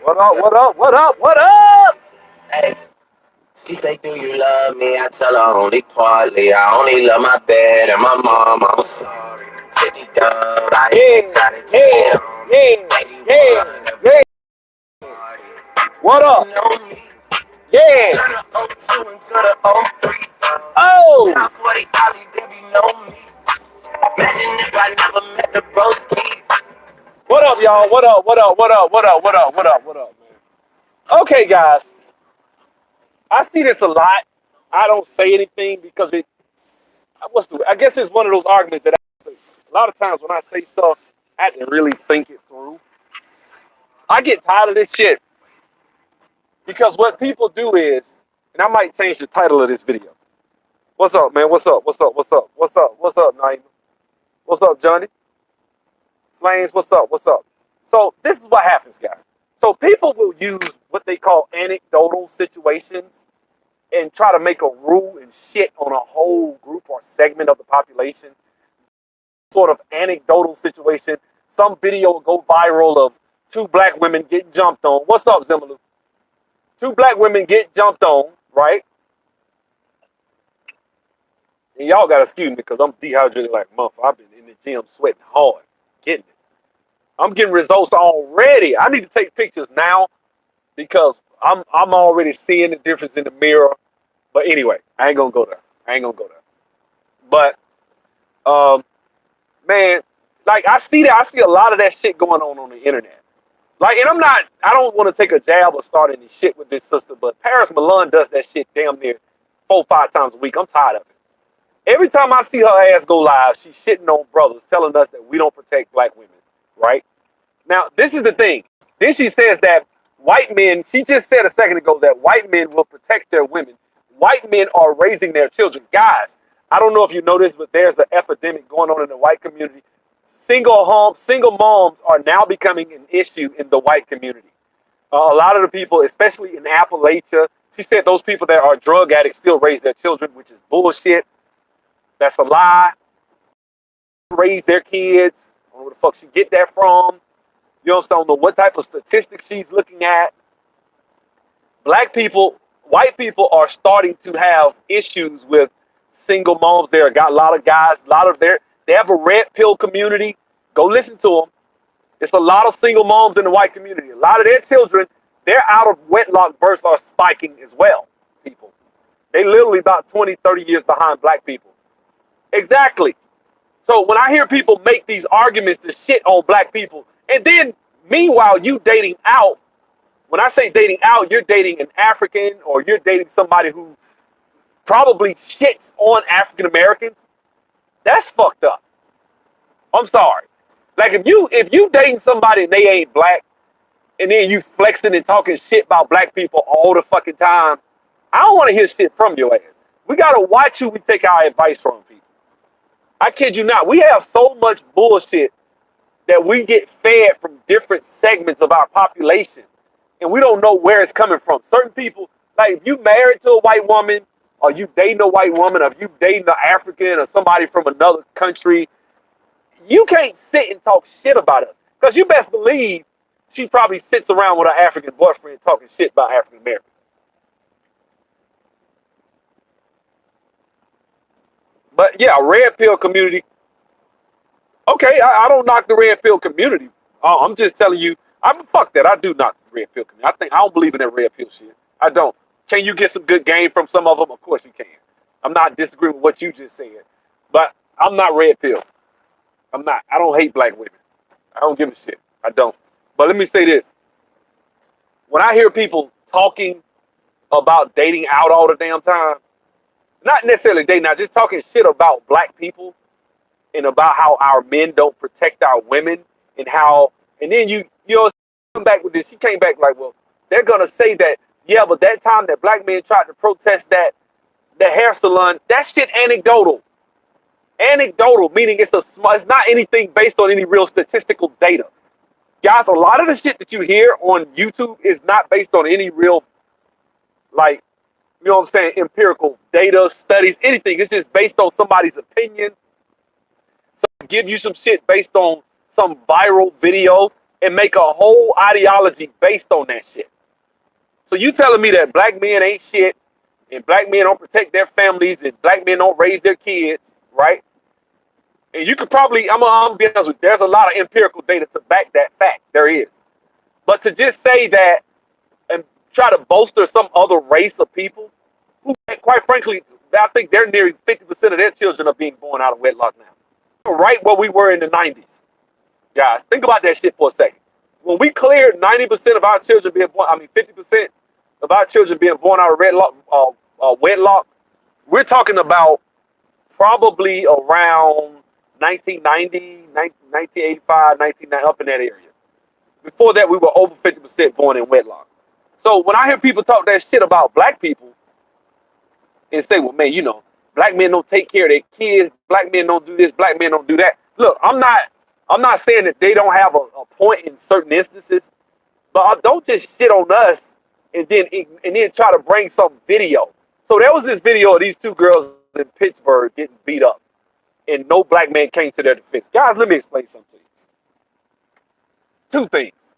What up? What up? What up? What up? Hey, she say, do you love me? I tell her only partly. I only love my bed and my mom. I'm sorry. 50 dub, I Yeah, got it. yeah, yeah, yeah, yeah. What up? You know me. Yeah. Turn the O2 into the O3. Oh. Now 40 Ollie, baby, know me. Imagine if I never met the broskies. What up, y'all? What up? What up? What up? What up? What up? What up? What up, man? Okay, guys. I see this a lot. I don't say anything because I guess it's one of those arguments that a lot of times when I say stuff, I have to really think it through. I get tired of this shit because what people do is, and I might change the title of this video. What's up, man? What's up? What's up? What's up? What's up? What's up, Naima? What's up, Johnny? Flames, what's up? What's up? So this is what happens, guys. So people will use what they call anecdotal situations and try to make a rule and shit on a whole group or segment of the population. Sort of anecdotal situation. Some video will go viral of two black women getting jumped on. What's up, Zimbaloo? Two black women get jumped on, right? And y'all gotta excuse me because I'm dehydrated like a month. I've been in the gym sweating hard, getting it. I'm getting results already. I need to take pictures now because I'm already seeing the difference in the mirror. But anyway, I ain't gonna go there. I ain't gonna go there. But man, like I see a lot of that shit going on the internet. Like, and I don't want to take a jab or start any shit with this sister, but Paris Milan does that shit damn near 4-5 times a week. I'm tired of it. Every time I see her ass go live, she's shitting on brothers, telling us that we don't protect black women, right? Now, this is the thing. Then she says that white men, she just said a second ago that white men will protect their women. White men are raising their children. Guys, I don't know if you know this, but there's an epidemic going on in the white community. Single moms are now becoming an issue in the white community. A lot of the people, especially in Appalachia, she said those people that are drug addicts still raise their children, which is bullshit. That's a lie. Raise their kids. I don't know where the fuck she get that from. You know what I'm saying? I don't know what type of statistics she's looking at. Black people, white people are starting to have issues with single moms. There got a lot of guys, they have a red pill community. Go listen to them. It's a lot of single moms in the white community. A lot of their children, their out of wedlock births are spiking as well, people. They literally about 20, 30 years behind black people. Exactly. So when I hear people make these arguments to shit on black people, and then meanwhile you dating out, when I say dating out, you're dating an African or you're dating somebody who probably shits on African Americans. That's fucked up. I'm sorry. Like if you dating somebody and they ain't black, and then you flexing and talking shit about black people all the fucking time, I don't want to hear shit from your ass. We gotta watch who we take our advice from, people. I kid you not. We have so much bullshit that we get fed from different segments of our population, and we don't know where it's coming from. Certain people, like if you married to a white woman, or you dating a white woman, or if you dating an African or somebody from another country, you can't sit and talk shit about us. Because you best believe she probably sits around with her African boyfriend talking shit about African Americans. But yeah, red pill community. Okay, I don't knock the red pill community. I'm just telling you, fuck that. I do knock the red pill community. I don't believe in that red pill shit. I don't. Can you get some good game from some of them? Of course you can. I'm not disagreeing with what you just said, but I'm not red pill. I'm not. I don't hate black women. I don't give a shit. I don't. But let me say this. When I hear people talking about dating out all the damn time, not necessarily dating out, just talking shit about black people and about how our men don't protect our women and then you know, come back with this. She came back like, well, they're going to say that, yeah, but that time that black men tried to protest the hair salon, that shit anecdotal. Anecdotal, meaning it's not anything based on any real statistical data. Guys, a lot of the shit that you hear on YouTube is not based on any real, like, you know what I'm saying, empirical data, studies, anything. It's just based on somebody's opinion. So give you some shit based on some viral video and make a whole ideology based on that shit. So you telling me that black men ain't shit and black men don't protect their families and black men don't raise their kids, right? And you could probably, I'm gonna be honest with you, there's a lot of empirical data to back that fact. There is. But to just say that and try to bolster some other race of people who, quite frankly, I think they're nearing 50% of their children are being born out of wedlock now. Right where we were in the 90s. Guys, think about that shit for a second. When we cleared 90% of our children being born, 50% of our children being born out of wedlock, we're talking about probably around 1990, 1985, 1990, up in that area. Before that, we were over 50% born in wedlock. So when I hear people talk that shit about black people and say, well, man, you know, black men don't take care of their kids, black men don't do this, black men don't do that. Look, I'm not saying that they don't have a point in certain instances, but don't just shit on us and then try to bring some video. So there was this video of these two girls in Pittsburgh getting beat up, and no black man came to their defense. Guys, let me explain something to you. Two things.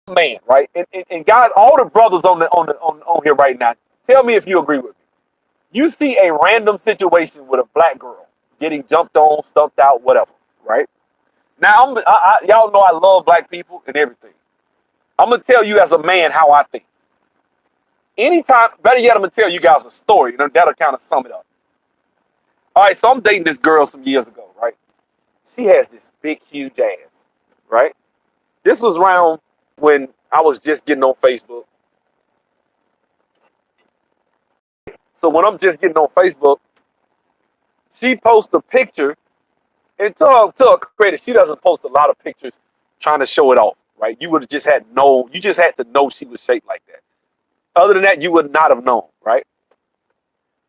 Man, right? And guys, all the brothers on here right now, tell me if you agree with me. You see a random situation with a black girl getting jumped on, stumped out, whatever, right? Now, y'all know I love black people and everything. I'm going to tell you as a man how I think. Anytime, better yet, I'm going to tell you guys a story, and that'll kind of sum it up. All right, so I'm dating this girl some years ago, right? She has this big, huge ass, right? This was around when I was just getting on Facebook. So when I'm just getting on Facebook, she posts a picture, and to her credit, she doesn't post a lot of pictures trying to show it off, right? You would have just had you just had to know she was shaped like that. Other than that, you would not have known, right?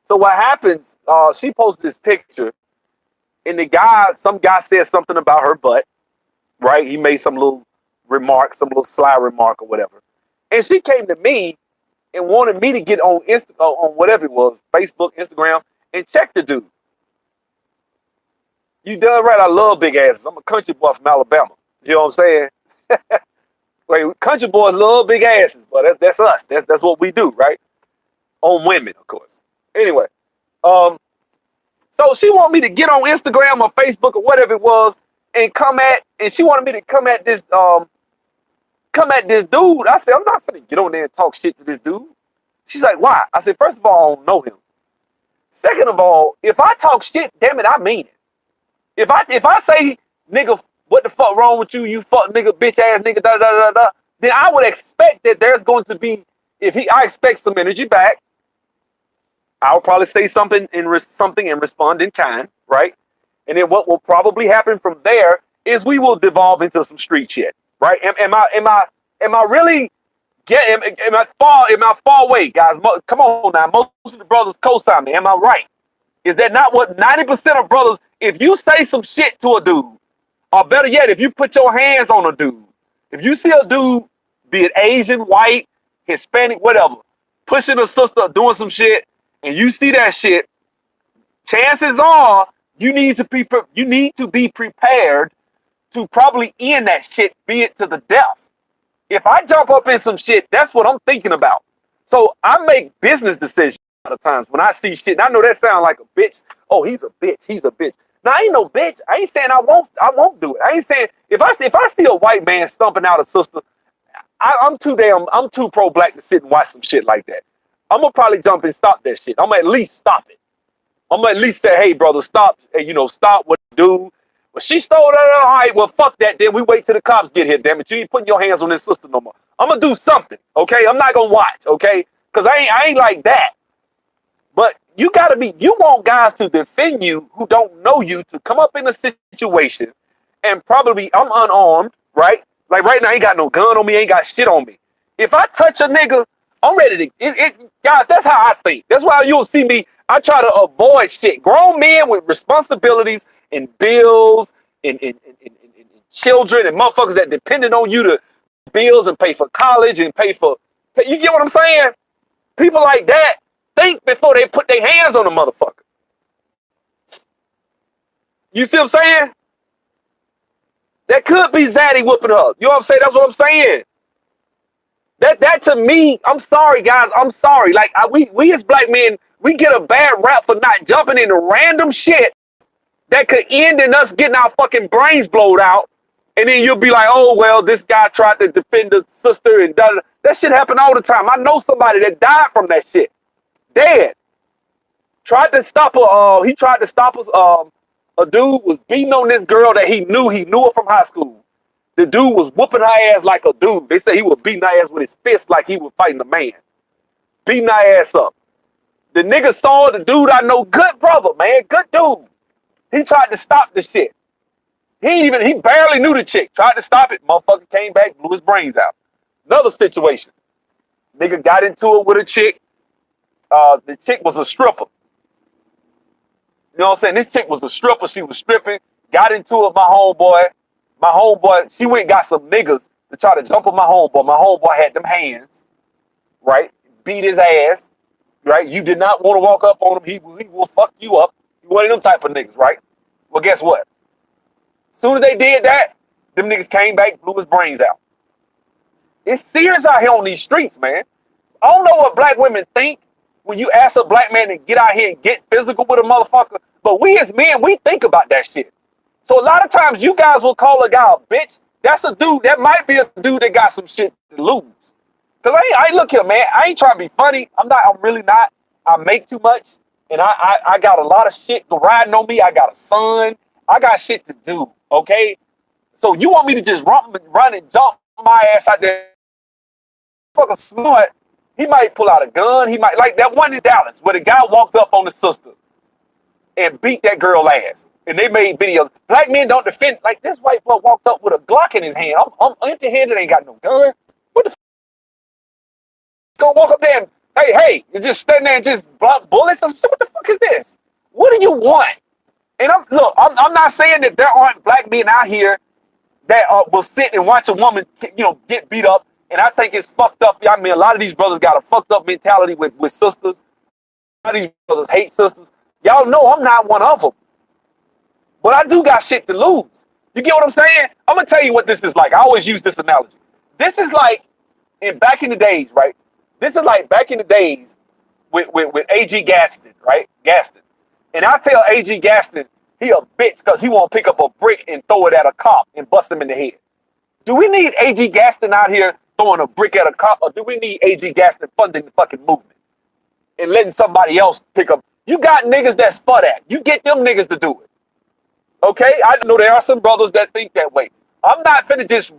So what happens, she posts this picture, and some guy said something about her butt, right? He made some little remark, some little sly remark or whatever. And she came to me and wanted me to get on on whatever it was, Facebook, Instagram, and check the dude. You done right, I love big asses. I'm a country boy from Alabama. You know what I'm saying? Wait, country boys love big asses, but that's us. That's what we do, right? On women, of course. Anyway, so she wanted me to get on Instagram or Facebook or whatever it was and she wanted me to come at this dude. I said, I'm not finna get on there and talk shit to this dude. She's like, why? I said, first of all, I don't know him. Second of all, if I talk shit, damn it, I mean it. If I say, nigga, what the fuck wrong with you? You fuck nigga, bitch ass nigga, da da da da. Then I would expect that there's going to be, I expect some energy back. I'll probably say something and respond in kind, right? And then what will probably happen from there is we will devolve into some street shit, right? Am I really am I far away, guys? Come on now, most of the brothers co-sign me. Am I right? Is that not what 90% of brothers? If you say some shit to a dude, or better yet, if you put your hands on a dude, if you see a dude, be it Asian, white, Hispanic, whatever, pushing a sister, doing some shit, and you see that shit, chances are you need to be prepared to probably end that shit, be it to the death. If I jump up in some shit, that's what I'm thinking about. So I make business decisions a lot of times when I see shit. And I know that sounds like a bitch. Oh, he's a bitch. He's a bitch. Now I ain't no bitch. I ain't saying I won't do it. I ain't saying if I see a white man stumping out a sister, I'm too pro-black to sit and watch some shit like that. I'm gonna probably jump and stop that shit. I'm gonna at least stop it. I'm gonna at least say, hey, brother, stop. Hey, stop what you do. Well, she stole that. All right, well, fuck that. Then we wait till the cops get here. Damn it, you ain't putting your hands on this sister no more. I'm gonna do something, okay? I'm not gonna watch, okay? Cause I ain't like that. But you want guys to defend you who don't know you to come up in a situation and probably I'm unarmed, right? Like right now, I ain't got no gun on me, ain't got shit on me. If I touch a nigga, I'm ready to, guys, that's how I think. That's why you'll see me, I try to avoid shit. Grown men with responsibilities and bills and children and motherfuckers that depended on you to bills and pay for college and you get what I'm saying? People like that, think before they put their hands on the motherfucker. You see what I'm saying? That could be Zaddy whooping her. You know what I'm saying? That's what I'm saying. That to me, I'm sorry, guys. I'm sorry. Like we as black men, we get a bad rap for not jumping into random shit that could end in us getting our fucking brains blowed out. And then you'll be like, oh, well, this guy tried to defend the sister and da-da-da. That shit happen all the time. I know somebody that died from that shit. Dead. Tried to stop he tried to stop us. A dude was beating on this girl that he knew her from high school. The dude was whooping her ass like a dude. They say he was beating her ass with his fist like he was fighting a man. Beating her ass up. The nigga saw the dude I know, good brother, man, good dude. He tried to stop the shit. He barely knew the chick. Tried to stop it. Motherfucker came back, blew his brains out. Another situation. Nigga got into it with a chick. The chick was a stripper. You know what I'm saying? This chick was a stripper. She was stripping. Got into it with my homeboy. My homeboy, she went and got some niggas to try to jump on my homeboy. My homeboy had them hands, right? Beat his ass, right? You did not want to walk up on him. He will fuck you up. You one of them type of niggas, right? Well, guess what? As soon as they did that, them niggas came back, blew his brains out. It's serious out here on these streets, man. I don't know what black women think when you ask a black man to get out here and get physical with a motherfucker, but we as men, we think about that shit. So a lot of times you guys will call a guy a bitch. That's a dude, that might be a dude that got some shit to lose. Cause I look here, man, I ain't trying to be funny. I'm really not. I make too much. And I got a lot of shit riding on me. I got a son. I got shit to do, okay? So you want me to just run and jump my ass out there? Fucking smart. He might pull out a gun. He might, like that one in Dallas where the guy walked up on the sister and beat that girl ass. And they made videos. Black men don't defend. Like this white boy walked up with a Glock in his hand. I'm empty-handed, ain't got no gun. What the f? Gonna walk up there and, hey, you just standing there and just block bullets? What the fuck is this? What do you want? And I'm not saying that there aren't black men out here that will sit and watch a woman, get beat up. And I think it's fucked up. I mean, a lot of these brothers got a fucked up mentality with sisters. A lot of these brothers hate sisters. Y'all know I'm not one of them. But I do got shit to lose. You get what I'm saying? I'm going to tell you what this is like. I always use this analogy. This is like back in the days, right? This is like back in the days with A.G. Gaston, right? Gaston. And I tell A.G. Gaston, he a bitch because he won't pick up a brick and throw it at a cop and bust him in the head. Do we need A.G. Gaston out here throwing a brick at a cop, or do we need A.G. Gaston funding the fucking movement and letting somebody else pick up? You got niggas that's for that. You get them niggas to do it. Okay? I know there are some brothers that think that way. I'm not finna just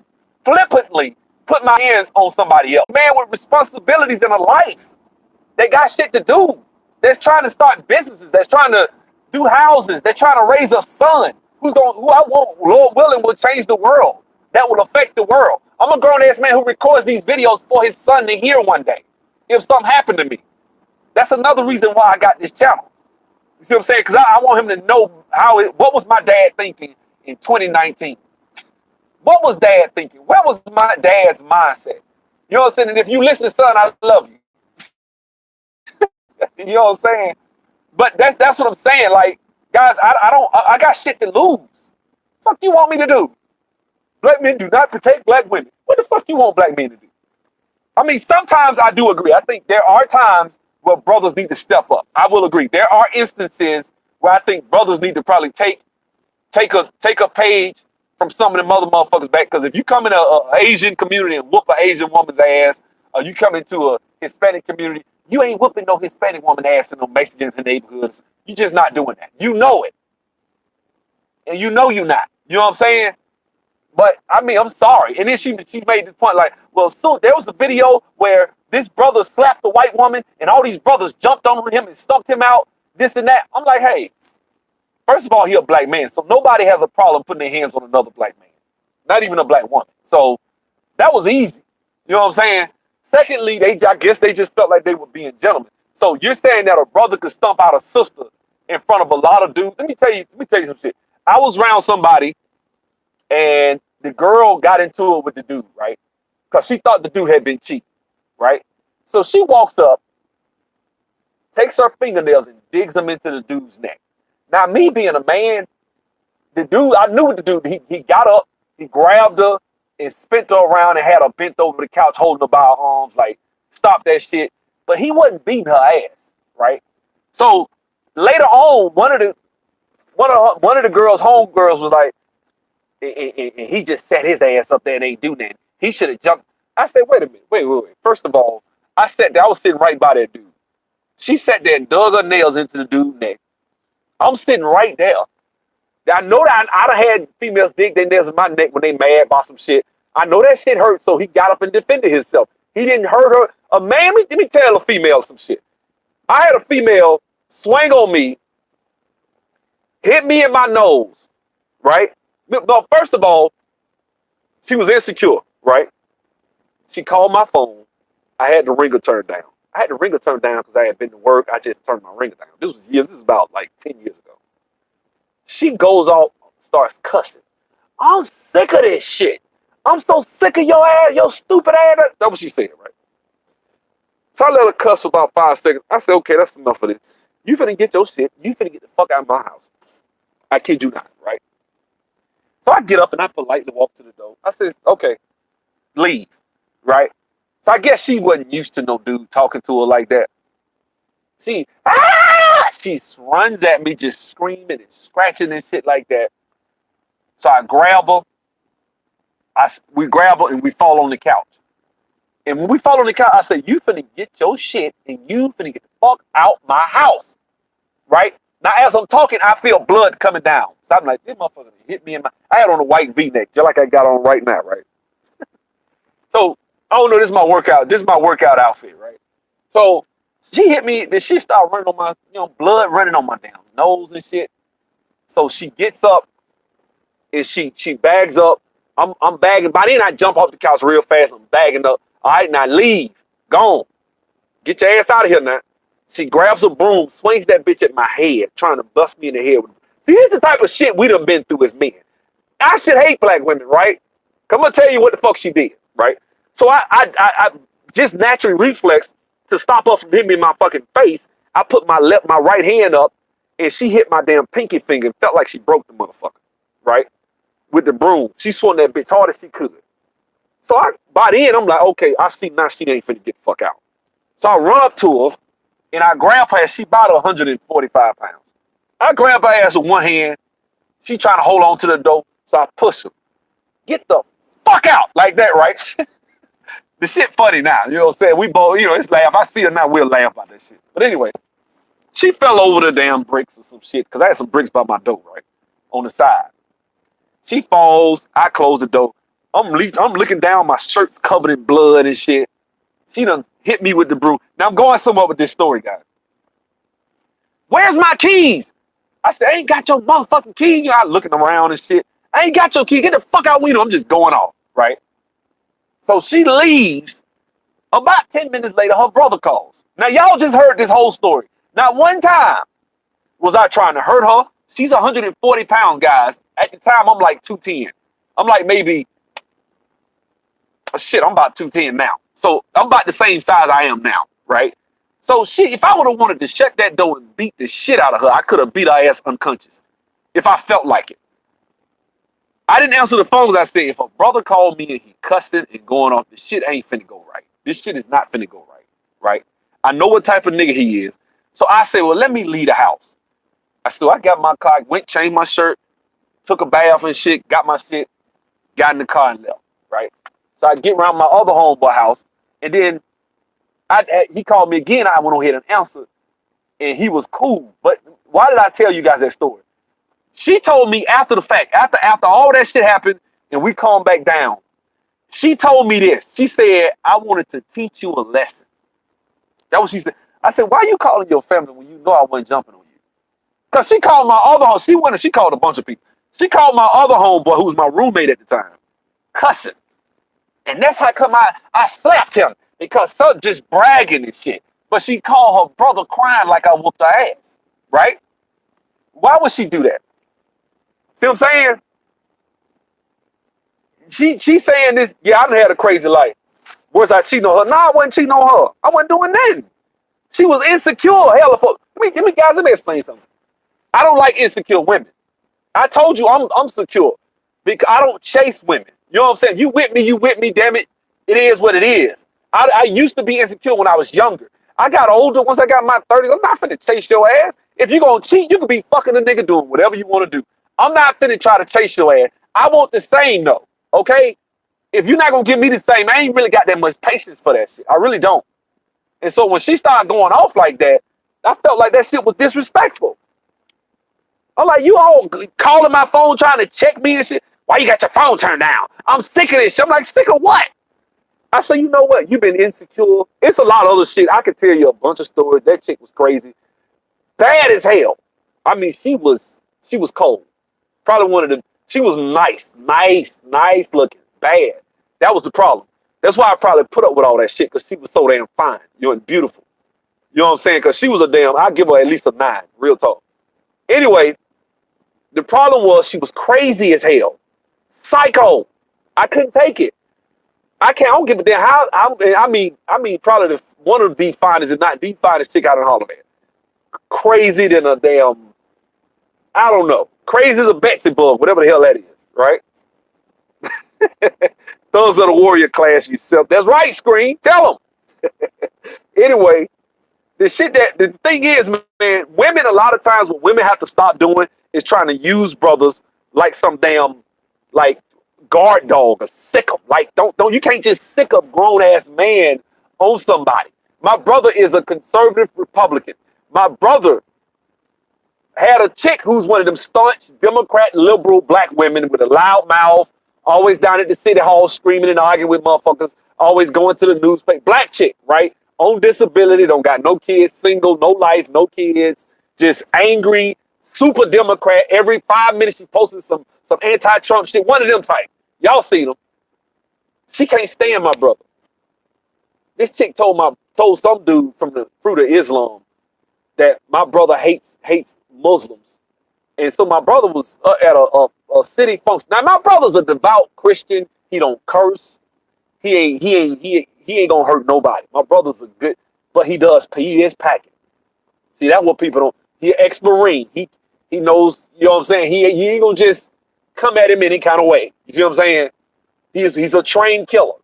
flippantly put my hands on somebody else. Man with responsibilities in a life. They got shit to do. They're trying to start businesses. They're trying to do houses. They're trying to raise a son who I want, Lord willing, will change the world. That will affect the world. I'm a grown-ass man who records these videos for his son to hear one day if something happened to me. That's another reason why I got this channel. You see what I'm saying? Because I want him to know what was my dad thinking in 2019? What was dad thinking? Where was my dad's mindset? You know what I'm saying? And if you listen, son, I love you. You know what I'm saying? But that's what I'm saying. Like, guys, I got shit to lose. Fuck you want me to do? Black men do not protect black women. What the fuck you want black men to do? I mean, sometimes I do agree. I think there are times where brothers need to step up. I will agree. There are instances where I think brothers need to probably take a page from some of them other motherfuckers back. Because if you come in an Asian community and whoop an Asian woman's ass, or you come into a Hispanic community, you ain't whooping no Hispanic woman ass in no Mexican neighborhoods. You just not doing that. You know it. And you know you're not. You know what I'm saying? But I mean, I'm sorry. And then she made this point like, well, so there was a video where this brother slapped the white woman and all these brothers jumped on him and stumped him out, this and that. I'm like, hey, first of all, he a black man. So nobody has a problem putting their hands on another black man, not even a black woman. So that was easy. You know what I'm saying? Secondly, I guess they just felt like they were being gentlemen. So you're saying that a brother could stump out a sister in front of a lot of dudes? Let me tell you some shit. I was around somebody and the girl got into it with the dude, right? Because she thought the dude had been cheating, right? So she walks up takes her fingernails and digs them into the dude's neck. Now, me being a man, the dude, I knew what the dude, he got up, he grabbed her and spent her around and had her bent over the couch holding her by her arms, like, stop that shit. But he wasn't beating her ass, right? So later on, one of the girls, homegirls, was like, and he just set his ass up there and ain't do nothing. He should have jumped. I said, wait a minute, wait. First of all, I sat there, I was sitting right by that dude. She sat there and dug her nails into the dude's neck. I'm sitting right there. I know that I'd have had females dig their nails in my neck when they mad about some shit. I know that shit hurt, so he got up and defended himself. He didn't hurt her. A man, let me tell a female some shit. I had a female swing on me, hit me in my nose, right? But first of all, she was insecure, right? She called my phone. I had the ringer turned down. I had the ringer turned down because I had been to work. I just turned my ringer down. This was years. This is about like 10 years ago. She goes off, starts cussing. I'm sick of this shit. I'm so sick of your ass, your stupid ass. That's what she said, right? So I let her cuss for about 5 seconds. I said, okay, that's enough of this. You finna get your shit. You finna get the fuck out of my house. I kid you not, right? So I get up and I politely walk to the door. I said, okay, leave, right? So I guess she wasn't used to no dude talking to her like that. She runs at me just screaming and scratching and shit like that. So I grab her. We grab her and we fall on the couch. And when we fall on the couch, I say, you finna get your shit and you finna get the fuck out my house, right? Now, as I'm talking, I feel blood coming down. So I'm like, this motherfucker hit me in my... I had on a white V-neck, just like I got on right now, right? So, I don't know, this is my workout. This is my workout outfit, right? So, she hit me, then she started running on my, blood running on my damn nose and shit. So, she gets up and she bags up. I'm bagging. By then, I jump off the couch real fast. I'm bagging up. All right, now leave. Gone. Get your ass out of here now. She grabs a broom, swings that bitch at my head, trying to bust me in the head. See, this is the type of shit we done been through as men. I should hate black women, right? I'm gonna tell you what the fuck she did, right? So I just naturally reflex to stop her from hitting me in my fucking face. I put my right hand up, and she hit my damn pinky finger and felt like she broke the motherfucker, right? With the broom. She swung that bitch hard as she could. So by then, I'm like, okay, I see now she ain't finna get the fuck out. So I run up to her, and I grab her ass. She about 145 pounds. I grab her ass with one hand. She trying to hold on to the door, so I push her. Get the fuck out like that, right? The shit funny now. You know what I'm saying? We both, it's laugh. I see her now, we'll laugh about that shit. But anyway, she fell over the damn bricks or some shit, because I had some bricks by my door, right? On the side. She falls. I close the door. I'm looking down. My shirt's covered in blood and shit. She done hit me with the broom. Now I'm going somewhere with this story, guys. Where's my keys? I said, I ain't got your motherfucking key. I looking around and shit. I ain't got your key. Get the fuck out window. I'm just going off, right? So she leaves. About 10 minutes later, her brother calls. Now, y'all just heard this whole story. Not one time was I trying to hurt her. She's 140 pounds, guys. At the time, I'm like 210. I'm like maybe, I'm about 210 now. So I'm about the same size I am now, right? So if I would have wanted to shut that door and beat the shit out of her, I could have beat her ass unconscious if I felt like it. I didn't answer the phone because I said, if a brother called me and he cussing and going off, this shit ain't finna go right. This shit is not finna go right, right? I know what type of nigga he is. So I said, well, let me leave the house. So I got my car, went, changed my shirt, took a bath and shit, got my shit, got in the car and left, right? So I get around my other homeboy house, and then he called me again. I went on ahead and answered, and he was cool. But why did I tell you guys that story? She told me after the fact, after all that shit happened, and we calmed back down, she told me this. She said, I wanted to teach you a lesson. That's what she said. I said, why are you calling your family when you know I wasn't jumping on you? Because she called my other home. She called a bunch of people. She called my other homeboy, who was my roommate at the time, cussing. And that's how come I slapped him, because son just bragging and shit. But she called her brother crying like I whooped her ass, right? Why would she do that? See what I'm saying? She saying this, yeah, I done had a crazy life. Was I cheating on her? No, I wasn't cheating on her. I wasn't doing nothing. She was insecure. Hell, let me explain something. I don't like insecure women. I told you I'm secure because I don't chase women. You know what I'm saying? You with me, damn it. It is what it is. I used to be insecure when I was younger. I got older. Once I got my 30s, I'm not finna chase your ass. If you gonna cheat, you could be fucking a nigga doing whatever you want to do. I'm not finna try to chase your ass. I want the same though, okay? If you're not gonna give me the same, I ain't really got that much patience for that shit. I really don't. And so when she started going off like that, I felt like that shit was disrespectful. I'm like, you all calling my phone trying to check me and shit. Why you got your phone turned down? I'm sick of this shit. I'm like, sick of what? I say, you know what? You've been insecure. It's a lot of other shit. I could tell you a bunch of stories. That chick was crazy. Bad as hell. I mean, she was cold. Probably one of the, she was nice looking. Bad. That was the problem. That's why I probably put up with all that shit, because she was so damn fine. You know, and beautiful. You know what I'm saying? Because she was a damn, I'd give her at least a 9. Real talk. Anyway, the problem was she was crazy as hell. Psycho. I couldn't take it. I don't give a damn how. I mean, probably one of the finest, if not the finest chick out in Harlem. Crazy than a damn, I don't know. Crazy as a Betsy bug, whatever the hell that is, right? Thugs of the warrior class, yourself. That's right, Screen. Tell them. Anyway, the thing is, man, women, a lot of times what women have to stop doing is trying to use brothers like some damn, like, guard dog or sick 'em. Like, you can't just sick a grown ass man on somebody. My brother is a conservative Republican. My brother had a chick who's one of them staunch Democrat liberal black women with a loud mouth, always down at the city hall screaming and arguing with motherfuckers, always going to the newspaper. Black chick, right? On disability, don't got no kids, single, no life, no kids, just angry, super Democrat. Every 5 minutes she posted some anti-Trump shit. One of them type. Y'all seen them. She can't stand my brother. This chick told some dude from the Fruit of Islam that my brother hates Muslims. And so my brother was at a city function. Now my brother's a devout Christian. He don't curse. He ain't gonna hurt nobody. My brother's a good, but he is packing. See, that's what people don't. He an ex-Marine. He knows, you know what I'm saying? He ain't gonna just come at him any kind of way. You see what I'm saying? He's a trained killer.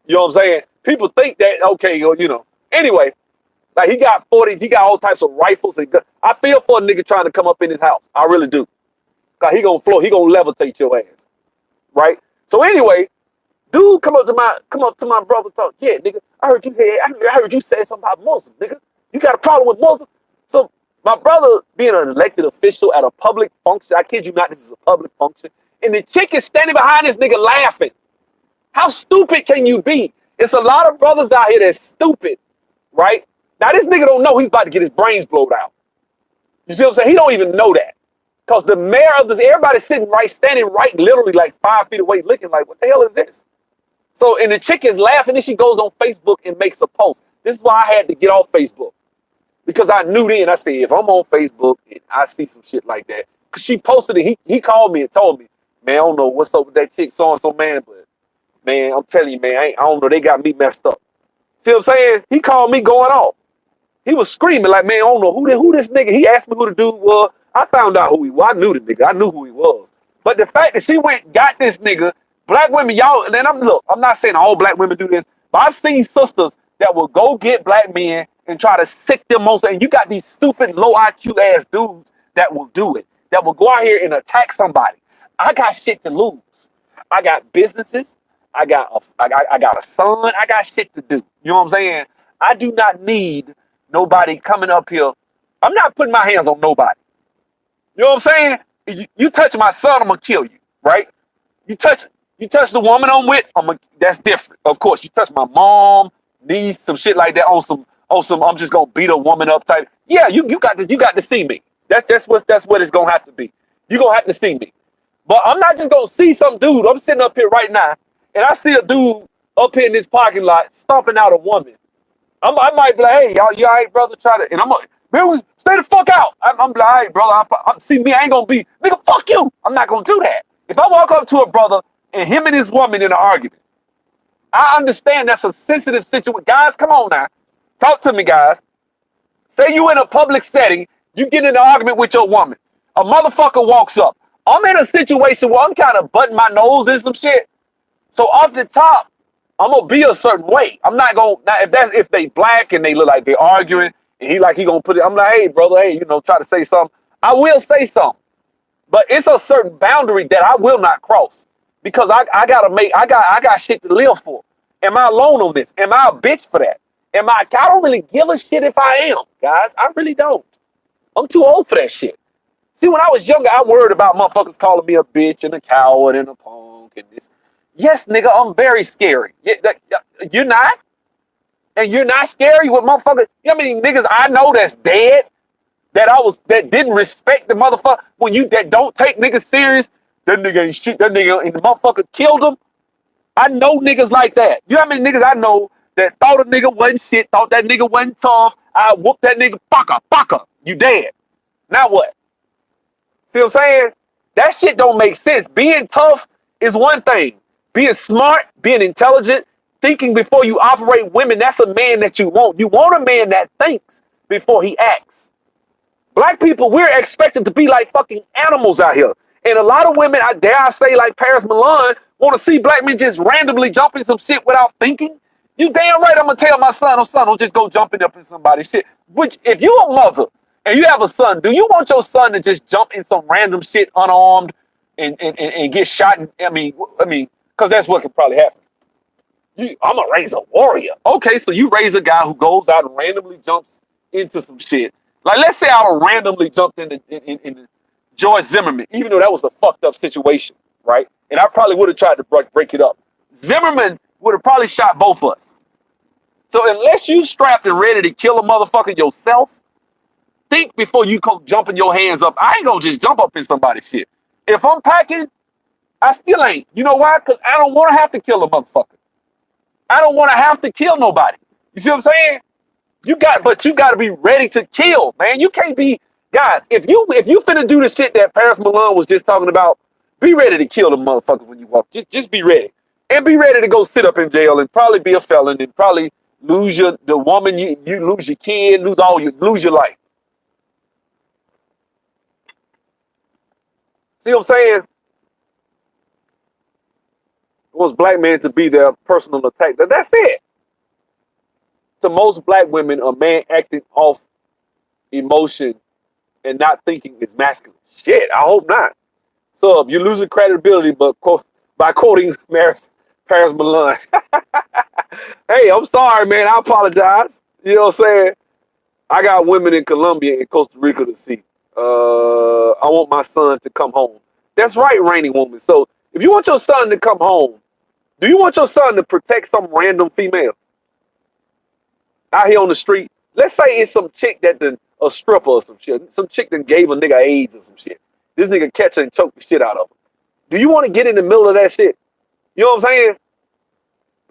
You know what I'm saying? People think that, okay, you know. Anyway, like he got all types of rifles and guns. I feel for a nigga trying to come up in his house. I really do. Cause he gonna levitate your ass. Right? So anyway, dude come up to my brother talk. Yeah, nigga, I heard you say something about Muslim, nigga. You got a problem with Muslim? So my brother being an elected official at a public function, I kid you not, this is a public function, and the chick is standing behind this nigga laughing. How stupid can you be? It's a lot of brothers out here that's stupid, right? Now this nigga don't know he's about to get his brains blown out. You see what I'm saying? He don't even know that. Because the mayor of this, everybody's standing right, literally like 5 feet away, looking like, what the hell is this? So, and the chick is laughing, and she goes on Facebook and makes a post. This is why I had to get off Facebook. Because I knew then, I said, if I'm on Facebook and I see some shit like that, because she posted it, he called me and told me, man, I don't know what's up with that chick, so-and-so, man, but, man, I'm telling you, man, I don't know, they got me messed up. See what I'm saying? He called me going off. He was screaming like, man, I don't know who this nigga, he asked me who the dude was. I found out who he was. I knew the nigga. I knew who he was. But the fact that she got this nigga, black women, y'all, and then I'm not saying all black women do this, but I've seen sisters that will go get black men and try to sick them on. And you got these stupid low IQ ass dudes that will do it, that will go out here and attack somebody. I got shit to lose. I got businesses. I got a son. I got shit to do. You know what I'm saying? I do not need nobody coming up here. I'm not putting my hands on nobody. You know what I'm saying? You touch my son, I'm gonna kill you, right? You touch the woman I'm with, that's different. Of course, you touch my mom, niece, some shit like that on some I'm just gonna beat a woman up type. Yeah, you got to see me. That's what it's gonna have to be. You're gonna have to see me. But I'm not just gonna see some dude. I'm sitting up here right now, and I see a dude up here in this parking lot stomping out a woman. I might be like, hey, y'all, you all right, brother? And I'm like, man, stay the fuck out. I'm like, all right, brother. See me, I ain't gonna be, nigga, fuck you. I'm not gonna do that. If I walk up to a brother and him and his woman in an argument, I understand that's a sensitive situation. Guys, come on now. Talk to me, guys. Say you in a public setting, you get in an argument with your woman. A motherfucker walks up. I'm in a situation where I'm kind of butting my nose in some shit. So off the top, I'm gonna be a certain way. I'm not gonna if they black and they look like they're arguing and he gonna put it. I'm like, hey brother, hey, try to say something. I will say something, but it's a certain boundary that I will not cross because I got shit to live for. Am I alone on this? Am I a bitch for that? I don't really give a shit if I am, guys. I really don't. I'm too old for that shit. See, when I was younger, I worried about motherfuckers calling me a bitch and a coward and a punk and this. Yes, nigga, I'm very scary. You're not? And you're not scary with motherfuckers? You know how many niggas I know that's dead? That didn't respect the motherfucker? That don't take niggas serious? That nigga ain't shit. That nigga and the motherfucker killed him? I know niggas like that. You know how many niggas I know that thought a nigga wasn't shit, thought that nigga wasn't tough? I whooped that nigga, baka. You dead. Now what? See what I'm saying? That shit don't make sense. Being tough is one thing. Being smart, being intelligent, thinking before you operate women, that's a man that you want. You want a man that thinks before he acts. Black people, we're expected to be like fucking animals out here. And a lot of women, dare I say, like Paris Milan, want to see black men just randomly jumping some shit without thinking. You damn right I'm going to tell my son, don't just go jumping up in somebody's shit. Which, if you're a mother and you have a son, do you want your son to just jump in some random shit unarmed and get shot? I mean, because that's what could probably happen. I'm going to raise a warrior. Okay, so you raise a guy who goes out and randomly jumps into some shit. Like, let's say I randomly jumped into George Zimmerman, even though that was a fucked up situation, right? And I probably would have tried to break it up. Zimmerman would have probably shot both of us. So unless you strapped and ready to kill a motherfucker yourself, think before you go jumping your hands up. I ain't gonna just jump up in somebody's shit. If I'm packing, I still ain't. You know why? Because I don't want to have to kill a motherfucker. I don't want to have to kill nobody. You see what I'm saying? But you got to be ready to kill, man. You can't be, guys, if you finna do the shit that Paris Milan was just talking about, be ready to kill the motherfuckers when you walk. Just be ready. And be ready to go sit up in jail and probably be a felon and probably lose the woman, you lose your kid, lose your life. See what I'm saying? It wants black men to be their personal attack. That's it. To most black women, a man acting off emotion and not thinking is masculine. Shit, I hope not. So you're losing credibility, but by quoting Paris Milan. Hey, I'm sorry, man. I apologize. You know what I'm saying? I got women in Colombia and Costa Rica to see. I want my son to come home. That's right, reigning woman. So if you want your son to come home, do you want your son to protect some random female out here on the street? Let's say it's some chick a stripper or some shit. Some chick that gave a nigga AIDS or some shit. This nigga catch her and choke the shit out of her. Do you want to get in the middle of that shit? You know what I'm saying?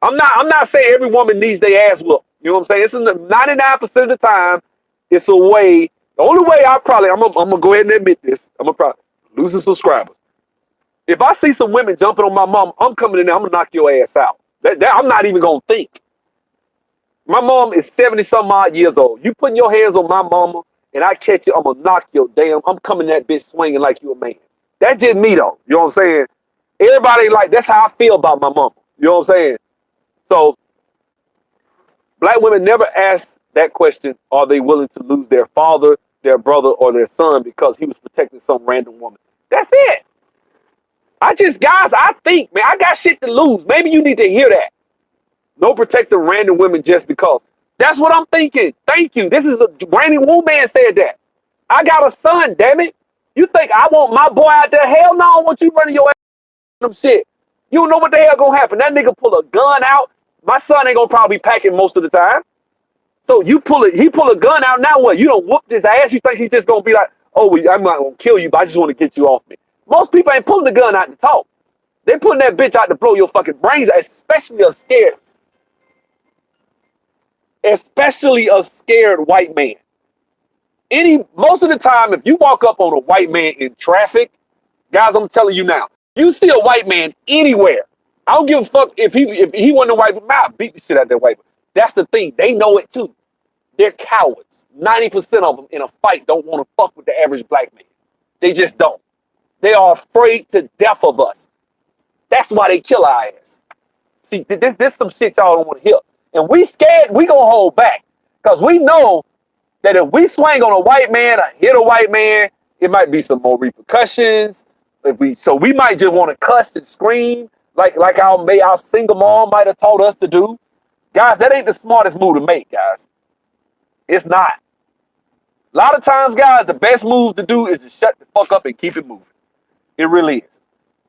I'm not saying every woman needs their ass whooped. You know what I'm saying? It's 99% of the time, it's a way. The only way I'm gonna go ahead and admit this. I'm gonna probably lose some subscribers. If I see some women jumping on my mom, I'm coming in there, I'm gonna knock your ass out. I'm not even gonna think. My mom is 70-some odd years old. You putting your hands on my mama and I catch you, I'm gonna knock your I'm coming that bitch swinging like you a man. That's just me though. You know what I'm saying? Everybody that's how I feel about my mama. You know what I'm saying? So black women never ask that question, are they willing to lose their father, their brother, or their son because he was protecting some random woman? That's it. I think, man, I got shit to lose. Maybe you need to hear that. No protecting random women just because. That's what I'm thinking. Thank you. This is a reigning woman said that. I got a son, damn it. You think I want my boy out there? Hell no, I want you running your ass them shit. You don't know what the hell gonna happen. That nigga pull a gun out. My son ain't gonna probably be packing most of the time. So he pull a gun out. Now what? You don't whoop his ass. You think he's just gonna be like, oh, I'm not gonna kill you, but I just want to get you off me. Most people ain't pulling the gun out to talk. They pulling that bitch out to blow your fucking brains out, especially a scared white man. Most of the time, if you walk up on a white man in traffic, guys, I'm telling you now, you see a white man anywhere. I don't give a fuck if he wasn't a white man, I'll beat the shit out of that white man. That's the thing. They know it too. They're cowards. 90% of them in a fight don't want to fuck with the average black man. They just don't. They are afraid to death of us. That's why they kill our ass. See, this some shit y'all don't want to hear. And we scared, we gonna hold back. Because we know that if we swing on a white man or hit a white man, it might be some more repercussions. So we might just want to cuss and scream like our single mom might have taught us to do. Guys, that ain't the smartest move to make, guys. It's not. A lot of times, guys, the best move to do is to shut the fuck up and keep it moving. It really is.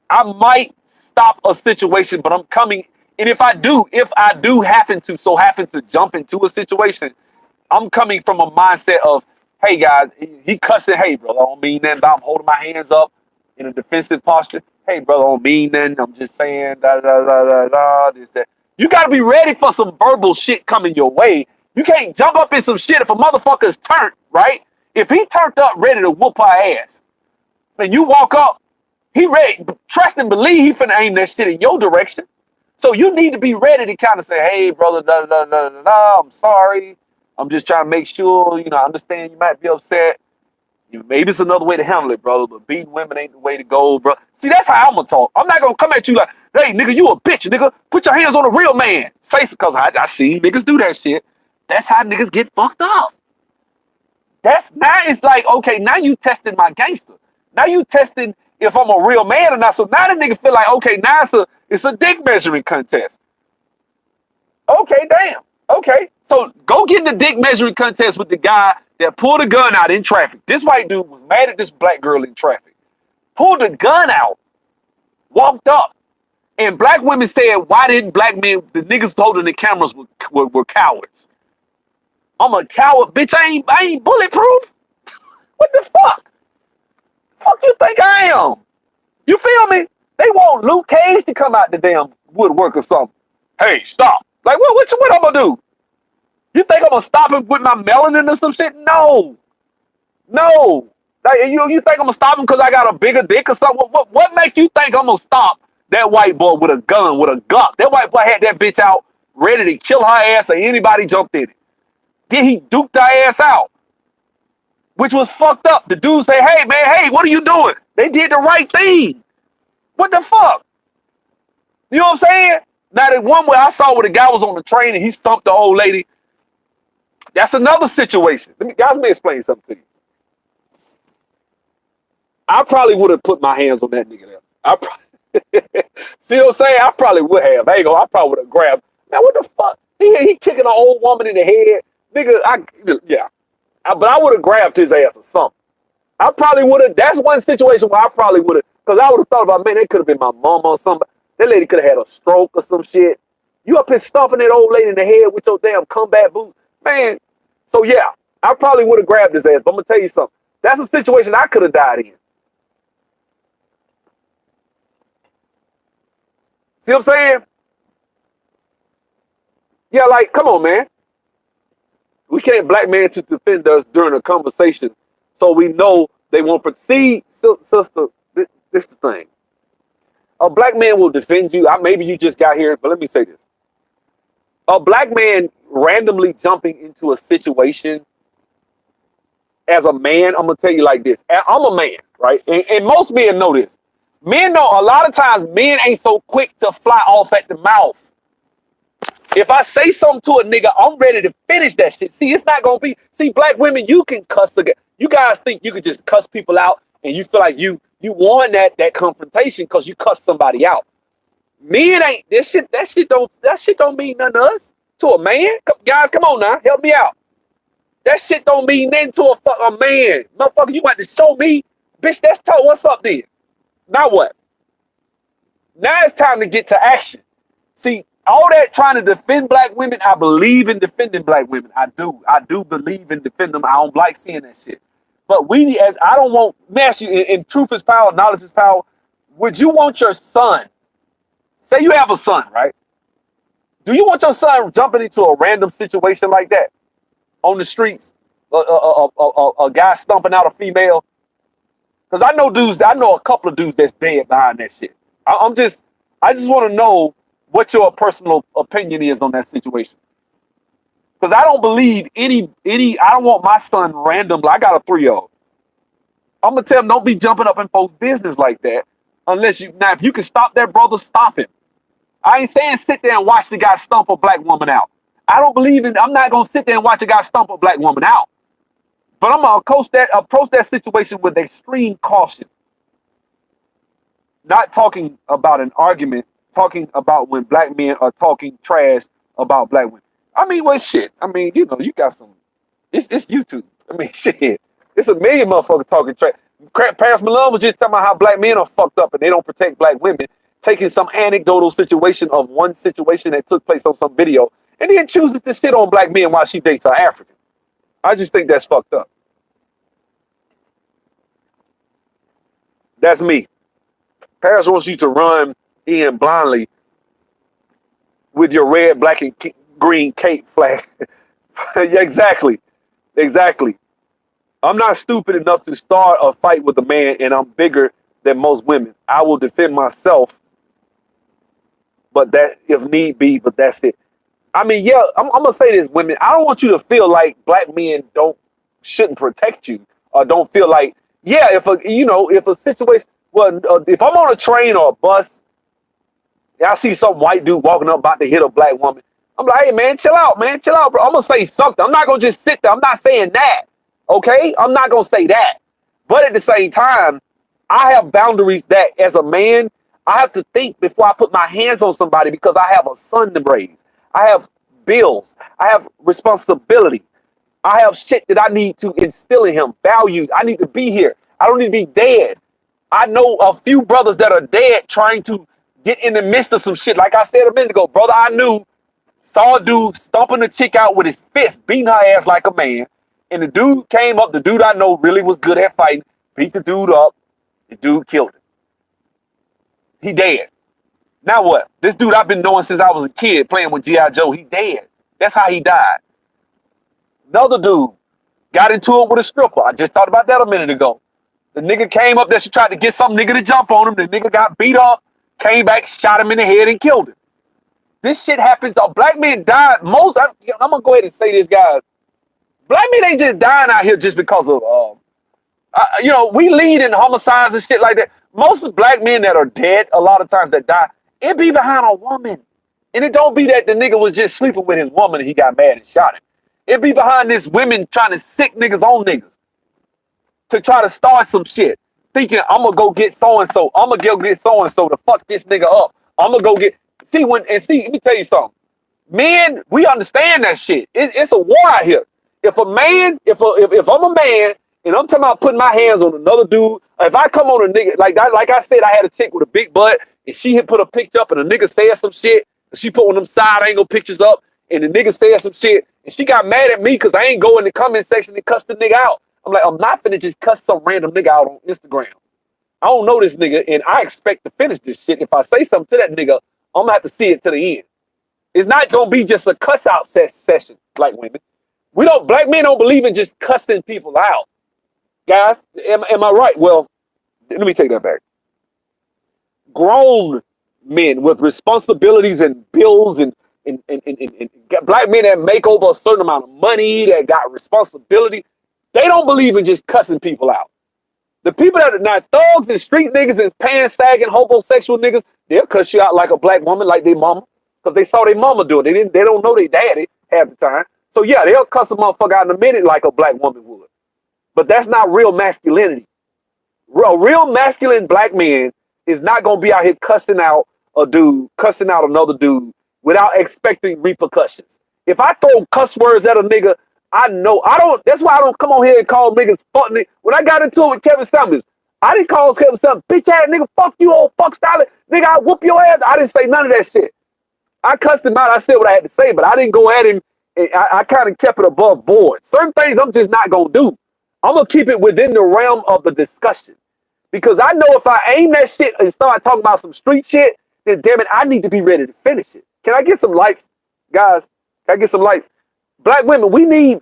I might stop a situation, but I'm coming. And if I do happen to jump into a situation, I'm coming from a mindset of, hey, guys, he cussing. Hey, brother, I don't mean nothing. I'm holding my hands up in a defensive posture. Hey, brother, I don't mean nothing. I'm just saying, this, that. You got to be ready for some verbal shit coming your way. You can't jump up in some shit if a motherfucker's turned, right? If he turned up ready to whoop our ass, and you walk up, he ready, trust and believe he finna aim that shit in your direction. So you need to be ready to kind of say, hey, brother, I'm sorry. I'm just trying to make sure, I understand you might be upset. Maybe it's another way to handle it, brother, but beating women ain't the way to go, bro. See, that's how I'm gonna talk. I'm not gonna come at you like, hey, nigga, you a bitch, nigga. Put your hands on a real man. Say it, because I see niggas do that shit. That's how niggas get fucked up. Now it's like, okay, now you testing my gangster. Now you testing if I'm a real man or not. So now the nigga feel like, okay, now it's a dick measuring contest. Okay, damn. Okay, so go get in the dick measuring contest with the guy that pulled a gun out in traffic. This white dude was mad at this black girl in traffic. Pulled the gun out, walked up, and black women said, why didn't black men, the niggas holding the cameras were cowards. I'm a coward, bitch. I ain't bulletproof. What the fuck? Fuck you think I am? You feel me? They want Luke Cage to come out the damn woodwork or something. Hey, stop. Like, what I'm gonna do? You think I'm gonna stop him with my melanin or some shit? No. Like, you think I'm gonna stop him because I got a bigger dick or something? What makes you think I'm gonna stop that white boy with a gun, with a Glock? That white boy had that bitch out ready to kill her ass or anybody jumped in it. Then he duped her ass out, which was fucked up. The dude say, hey, man, hey, what are you doing? They did the right thing. What the fuck? You know what I'm saying? Now, the one where I saw where the guy was on the train and he stumped the old lady, that's another situation. Let me explain something to you. I probably would have put my hands on that nigga there. See what I'm saying? I probably would have. There you go. I probably would have grabbed. Man, what the fuck? He kicking an old woman in the head. Nigga, yeah. But I would have grabbed his ass or something. I probably would have. That's one situation where I probably would have, because I would have thought about, man, that could have been my mama or somebody. That lady could have had a stroke or some shit. You up here stomping that old lady in the head with your damn combat boot. Man, so yeah, I probably would have grabbed his ass. But I'm going to tell you something. That's a situation I could have died in. See what I'm saying? Yeah, like, come on, man. We can't black man to defend us during a conversation, so we know they won't proceed. Sister, this is the thing. A black man will defend you. Maybe you just got here, but let me say this. A black man randomly jumping into a situation as a man, I'm going to tell you like this. I'm a man, right? And most men know this. Men know a lot of times men ain't so quick to fly off at the mouth. If I say something to a nigga, I'm ready to finish that shit. See, it's not going to be... See, black women, you can cuss again. You guys think you can just cuss people out and you feel like you won that confrontation because you cuss somebody out. Men ain't... That shit don't mean nothing to us. To a man? Guys, come on now. Help me out. That shit don't mean nothing to a man. Motherfucker, you want to show me? Bitch, that's tough. What's up then? Now what? Now it's time to get to action. See, all that trying to defend black women, I believe in defending black women. I do believe in defending them. I don't like seeing that shit. But I don't want, ask you, in truth is power, knowledge is power. Would you want your son, say you have a son, right? Do you want your son jumping into a random situation like that on the streets? A guy stumping out a female? Because I know a couple of dudes that's dead behind that shit. I just want to know what your personal opinion is on that situation. Because I don't believe I don't want my son random. I got a 3-year-old. I'm gonna tell him don't be jumping up in folks' business like that. Unless if you can stop that brother, stop him. I ain't saying sit there and watch the guy stomp a black woman out. I'm not gonna sit there and watch a guy stomp a black woman out. But I'm gonna approach that situation with extreme caution. Not talking about an argument, talking about when black men are talking trash about black women. I mean, well, shit. I mean, you got some. It's YouTube. I mean, shit. It's a million motherfuckers talking trash. Paris Malone was just talking about how black men are fucked up and they don't protect black women, taking some anecdotal situation of one situation that took place on some video, and then chooses to shit on black men while she dates an African. I just think that's fucked up. That's me. Paris wants you to run in blindly with your red, black, and green cape flag. Yeah, exactly. I'm not stupid enough to start a fight with a man, and I'm bigger than most women. I will defend myself, but that if need be, but that's it. I mean, yeah, I'm gonna say this, women. I don't want you to feel like black men shouldn't protect you, or don't feel like, yeah, if a situation. Well, if I'm on a train or a bus, and I see some white dude walking up about to hit a black woman, I'm like, hey, man, chill out, bro. I'm going to say something. I'm not going to just sit there. I'm not saying that, okay? I'm not going to say that. But at the same time, I have boundaries that as a man, I have to think before I put my hands on somebody because I have a son to raise. I have bills. I have responsibility. I have shit that I need to instill in him, values. I need to be here. I don't need to be dead. I know a few brothers that are dead trying to get in the midst of some shit. Like I said a minute ago, brother, saw a dude stomping a chick out with his fist, beating her ass like a man. And the dude came up, the dude I know really was good at fighting, beat the dude up. The dude killed him. He dead. Now what? This dude I've been knowing since I was a kid playing with G.I. Joe, he dead. That's how he died. Another dude got into it with a stripper. I just talked about that a minute ago. The nigga came up there, she tried to get some nigga to jump on him. The nigga got beat up, came back, shot him in the head and killed him. This shit happens. Black men died. I'm going to go ahead and say this, guys. Black men ain't just dying out here just because of, we lead in homicides and shit like that. Most of black men that are dead, a lot of times that die, it be behind a woman. And it don't be that the nigga was just sleeping with his woman and he got mad and shot him. It be behind this women trying to sick niggas on niggas to try to start some shit. Thinking, I'm going to go get so-and-so. I'm going to go get so-and-so to fuck this nigga up. I'm going to go get... let me tell you something. Men, we understand that shit. It's a war out here. If I'm a man and I'm talking about putting my hands on another dude, if I come on a nigga, like I said, I had a chick with a big butt and she had put a picture up and a nigga said some shit. And she put one of them side angle pictures up and the nigga said some shit and she got mad at me because I ain't go in the comment section and cuss the nigga out. I'm like, I'm not finna just cuss some random nigga out on Instagram. I don't know this nigga and I expect to finish this shit. If I say something to that nigga, I'm gonna have to see it to the end. It's not gonna be just a cuss out session like women. Black men don't believe in just cussing people out. Guys, am I right? Well, let me take that back. Grown men with responsibilities and bills and black men that make over a certain amount of money, that got responsibility, they don't believe in just cussing people out. The people that are not thugs and street niggas and pants sagging homosexual niggas, they'll cuss you out like a black woman, like their mama, because they saw their mama do it. They don't know their daddy half the time. So yeah, they'll cuss a motherfucker out in a minute like a black woman would. But that's not real masculinity. A real masculine black man is not gonna be out here cussing out a dude, cussing out another dude without expecting repercussions. If I throw cuss words at a nigga, that's why I don't come on here and call niggas fuck nigga. When I got into it with Kevin Samuels, I didn't call Kevin Samuels bitch ass nigga, fuck you, old fuck style. Nigga, I whoop your ass. I didn't say none of that shit. I cussed him out. I said what I had to say, but I didn't go at him. I kind of kept it above board. Certain things I'm just not going to do. I'm going to keep it within the realm of the discussion. Because I know if I aim that shit and start talking about some street shit, then damn it, I need to be ready to finish it. Can I get some lights, guys? Can I get some lights? Black women, we need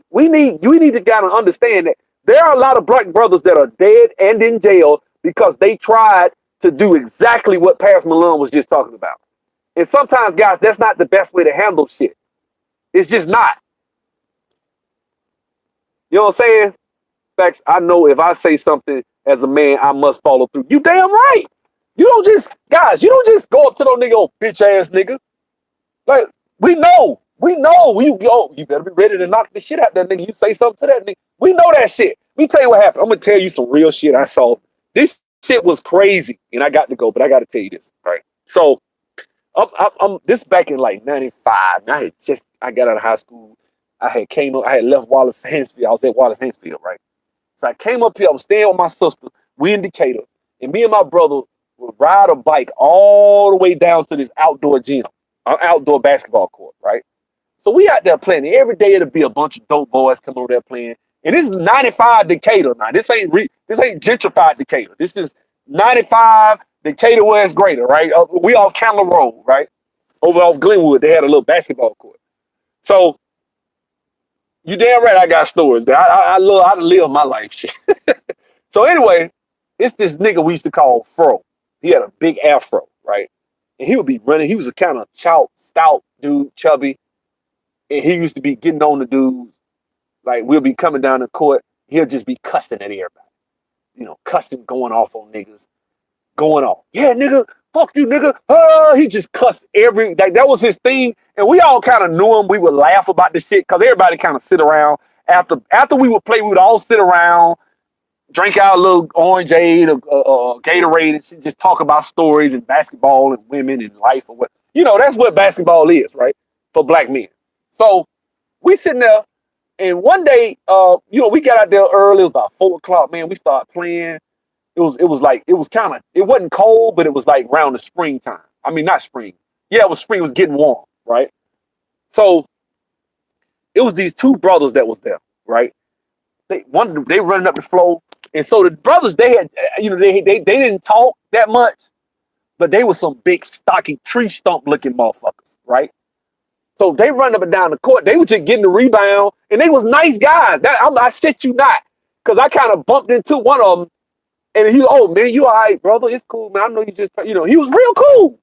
to kind of understand that there are a lot of black brothers that are dead and in jail because they tried to do exactly what Paris Malone was just talking about. And sometimes, guys, that's not the best way to handle shit. It's just not. You know what I'm saying? Facts, I know if I say something as a man, I must follow through. You damn right. You don't just, guys, you don't just go up to no nigga, oh, bitch ass nigga. Like, we know. You better be ready to knock the shit out that nigga. You say something to that nigga. We know that shit. Let me tell you what happened. I'm gonna tell you some real shit I saw. This shit was crazy, and I got to go, but I got to tell you this. All right. So, this back in like '95. I got out of high school. I had left Wallace Hansfield. I was at Wallace Hansfield, right? So I came up here. I was staying with my sister. We in Decatur, and me and my brother would ride a bike all the way down to this outdoor gym, an outdoor basketball court, right? So we out there playing. Every day it'll be a bunch of dope boys come over there playing. And this is 95 Decatur now. This ain't gentrified Decatur. This is 95 Decatur where it's greater, right? We off Candler Road, right? Over off Glenwood, they had a little basketball court. So you damn right I got stories. I live my life shit. So anyway, it's this nigga we used to call Fro. He had a big afro, right? And he would be running. He was a kind of stout dude, chubby. And he used to be getting on the dudes. Like, we'll be coming down the court. He'll just be cussing at everybody. You know, cussing, going off on niggas. Going off. Yeah, nigga. Fuck you, nigga. He just cussed that was his thing. And we all kind of knew him. We would laugh about the shit because everybody kind of sit around. After we would play, we would all sit around, drink out a little orangeade or Gatorade and just talk about stories and basketball and women and life or what. You know, that's what basketball is, right? For black men. So we sitting there, and one day, we got out there early. It was about 4 o'clock, man. We started playing. It wasn't cold, but it was like around the springtime. I mean, not spring. Yeah, it was spring. It was getting warm, right? So it was these two brothers that was there, right? They running up the floor, and so the brothers, they had, they didn't talk that much, but they were some big, stocky, tree stump looking motherfuckers, right? So they run up and down the court. They were just getting the rebound, and they was nice guys. I shit you not, because I kind of bumped into one of them, and he, oh man, you all right, brother? It's cool, man. I know you just, he was real cool.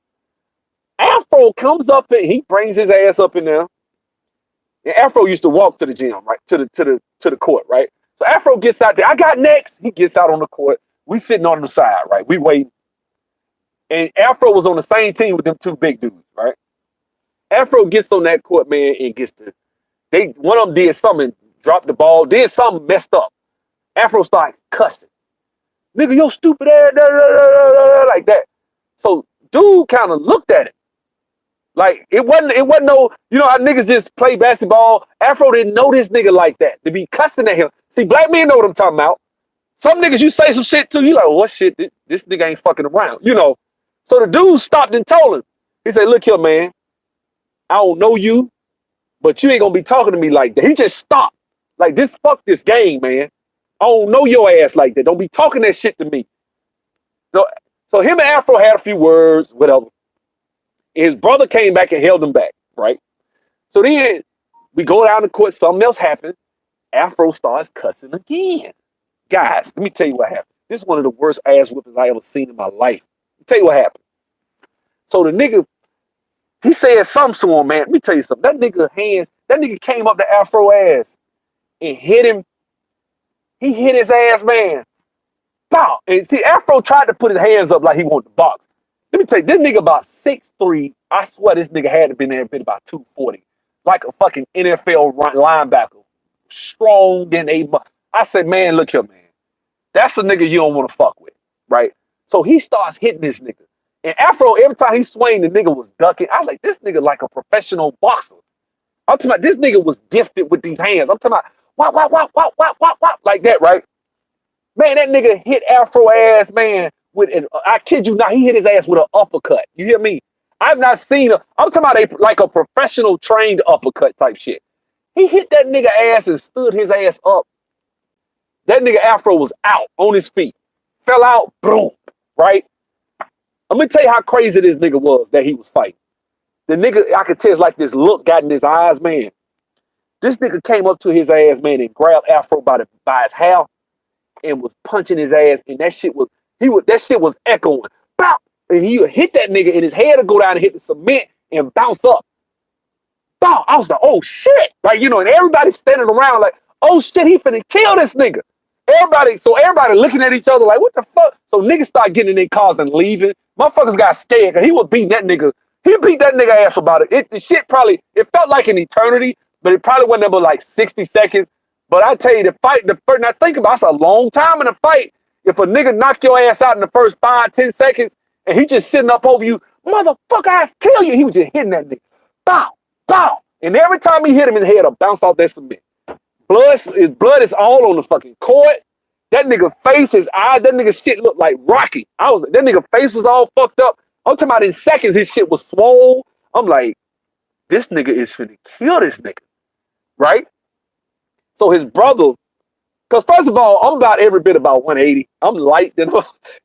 Afro comes up and he brings his ass up in there. And Afro used to walk to the gym, right, to the court, right. So Afro gets out there. I got next. He gets out on the court. We sitting on the side, right. We waiting. And Afro was on the same team with them two big dudes, right. Afro gets on that court, man, and one of them did something, dropped the ball, did something messed up. Afro starts cussing. Nigga, yo stupid ass, like that. So dude kind of looked at it. Like, it wasn't no, how niggas just play basketball. Afro didn't know this nigga like that, to be cussing at him. See, black men know what I'm talking about. Some niggas you say some shit to, you like, what shit, this nigga ain't fucking around, So the dude stopped and told him. He said, look here, man, I don't know you, but you ain't gonna be talking to me like that. He just stopped. Like, fuck this game, man. I don't know your ass like that. Don't be talking that shit to me. So him and Afro had a few words, whatever. His brother came back and held him back, right? So then we go down the court, something else happened. Afro starts cussing again. Guys, let me tell you what happened. This is one of the worst ass whippings I ever seen in my life. Let me tell you what happened. So the nigga, he said something to him, man. Let me tell you something. That nigga came up to Afro ass and hit him. He hit his ass, man. Bow. And see, Afro tried to put his hands up like he wanted to box. Let me tell you, this nigga about 6'3". I swear this nigga had to been about 240. Like a fucking NFL linebacker. Strong than I said, man, look here, man. That's a nigga you don't want to fuck with, right? So he starts hitting this nigga. And Afro, every time he swung, the nigga was ducking. I was like, this nigga like a professional boxer. I'm talking about this nigga was gifted with these hands. I'm talking about wop, like that, right? Man, that nigga hit Afro ass, man, I kid you not, he hit his ass with an uppercut. You hear me? I've not seen I'm talking about like a professional trained uppercut type shit. He hit that nigga ass and stood his ass up. That nigga Afro was out on his feet. Fell out, boom, right? I'm gonna tell you how crazy this nigga was that he was fighting. The nigga, I could tell, it's like this look got in his eyes, man. This nigga came up to his ass, man, and grabbed Afro by his hair and was punching his ass, and that shit was echoing. Bow! And he would hit that nigga, and his head would go down and hit the cement and bounce up. Bow! I was like, oh shit! Like, and everybody's standing around like, Oh shit, he finna kill this nigga. Everybody looking at each other like, what the fuck? So niggas start getting in their cars and leaving. Motherfuckers got scared because he was beating that nigga. He beat that nigga ass about it. The shit probably, it felt like an eternity, but it probably wasn't but like 60 seconds. But I tell you, the fight, now think about it, that's a long time in a fight. If a nigga knock your ass out in the first 5-10 seconds and he just sitting up over you, motherfucker, I kill you. He was just hitting that nigga. Bow, bow. And every time he hit him, his head will bounce off that cement. His blood is all on the fucking court. That nigga face, his eyes, that nigga shit looked like Rocky. That nigga face was all fucked up. I'm talking about in seconds, his shit was swole. I'm like, this nigga is finna kill this nigga, right? So his brother, because first of all, I'm about every bit about 180. I'm light.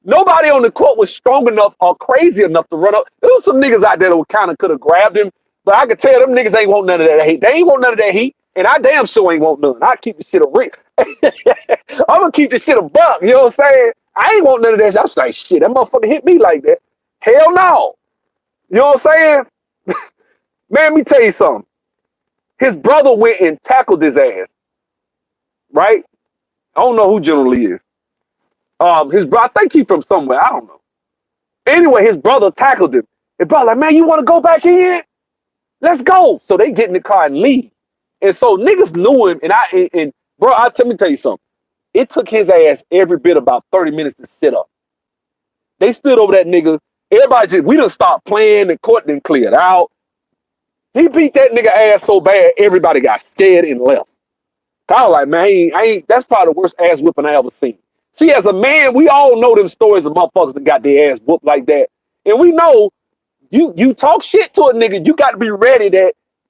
Nobody on the court was strong enough or crazy enough to run up. There was some niggas out there that kind of could have grabbed him, but I could tell them niggas ain't want none of that heat. They ain't want none of that heat. And I damn sure ain't want none. I keep the shit a rick. I'm gonna keep the shit a buck. You know what I'm saying? I ain't want none of that shit. I'm like, shit, that motherfucker hit me like that. Hell no. You know what I'm saying? Man, let me tell you something. His brother went and tackled his ass. Right? I don't know who General Lee is. His brother, I think he's from somewhere. I don't know. Anyway, his brother tackled him. His brother like, man, you want to go back in? Let's go. So they get in the car and leave. And so niggas knew him, and bro, let me tell you something. It took his ass every bit about 30 minutes to sit up. They stood over that nigga. Everybody we done stopped playing, the court done cleared out. He beat that nigga ass so bad, everybody got scared and left. I was like, man, I ain't that's probably the worst ass whipping I ever seen. See, as a man, we all know them stories of motherfuckers that got their ass whooped like that. And we know you talk shit to a nigga, you got to be ready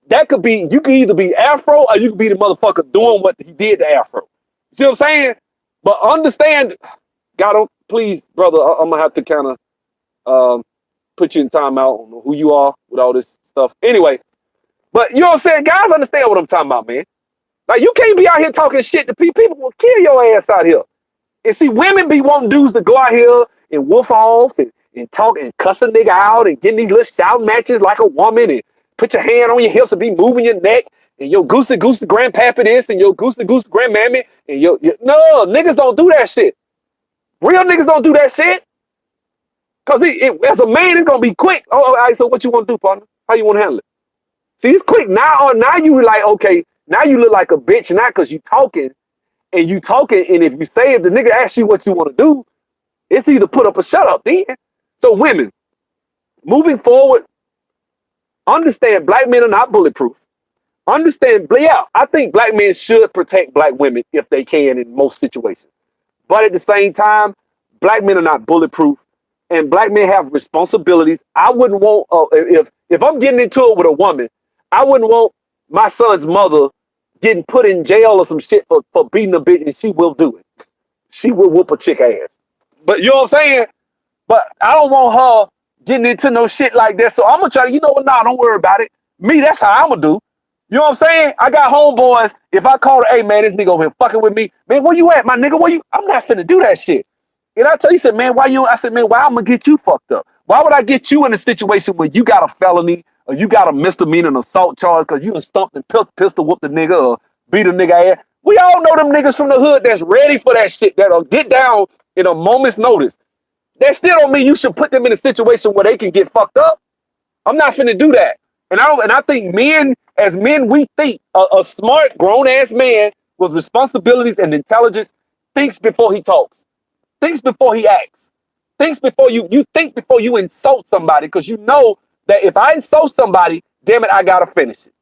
that could be, you can either be Afro or you can be the motherfucker doing what he did to Afro. See what I'm saying? But understand, God, please, brother, I'm gonna have to kind of put you in timeout on who you are with all this stuff. Anyway, but you know what I'm saying? Guys understand what I'm talking about, man. Like, you can't be out here talking shit to people. People will kill your ass out here. And see, women be wanting dudes to go out here and woof off and talk and cuss a nigga out and get these little shout matches like a woman and put your hand on your hips and be moving your neck and your goosey grandpappy this and your goosey grandmammy and no, niggas don't do that shit. Real niggas don't do that shit. Cause as a man, it's gonna be quick. Oh, all right, so what you want to do, partner? How you want to handle it? See, it's quick. Now you like, okay, now you look like a bitch now because you talking, and if you say if the nigga asks you what you want to do, it's either put up or shut up then. So women, moving forward, understand black men are not bulletproof. I think black men should protect black women if they can in most situations. But at the same time, black men are not bulletproof, and black men have responsibilities. I wouldn't want, if I'm getting into it with a woman, I wouldn't want my son's mother getting put in jail or some shit for beating a bitch, and she will do it. She will whoop a chick ass. But you know what I'm saying? But I don't want her getting into no shit like that. So I'm gonna try to, you know what? Nah, don't worry about it. Me, that's how I'm gonna do. You know what I'm saying? I got homeboys. If I call her, hey man, this nigga over here fucking with me, man, where you at, my nigga? I'm not finna do that shit. And I tell you, he said, man, I said, man, why I'm gonna get you fucked up? Why would I get you in a situation where you got a felony or you got a misdemeanor and assault charge because you done stumped and pistol whooped the nigga or beat a nigga ass? We all know them niggas from the hood that's ready for that shit, that'll get down in a moment's notice. That still don't mean you should put them in a situation where they can get fucked up. I'm not finna do that. And I think as men, we think a smart, grown-ass man with responsibilities and intelligence thinks before he talks. Thinks before he acts. Thinks before you think before you insult somebody, because you know that if I insult somebody, damn it, I gotta finish it.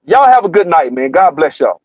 Y'all have a good night, man. God bless y'all.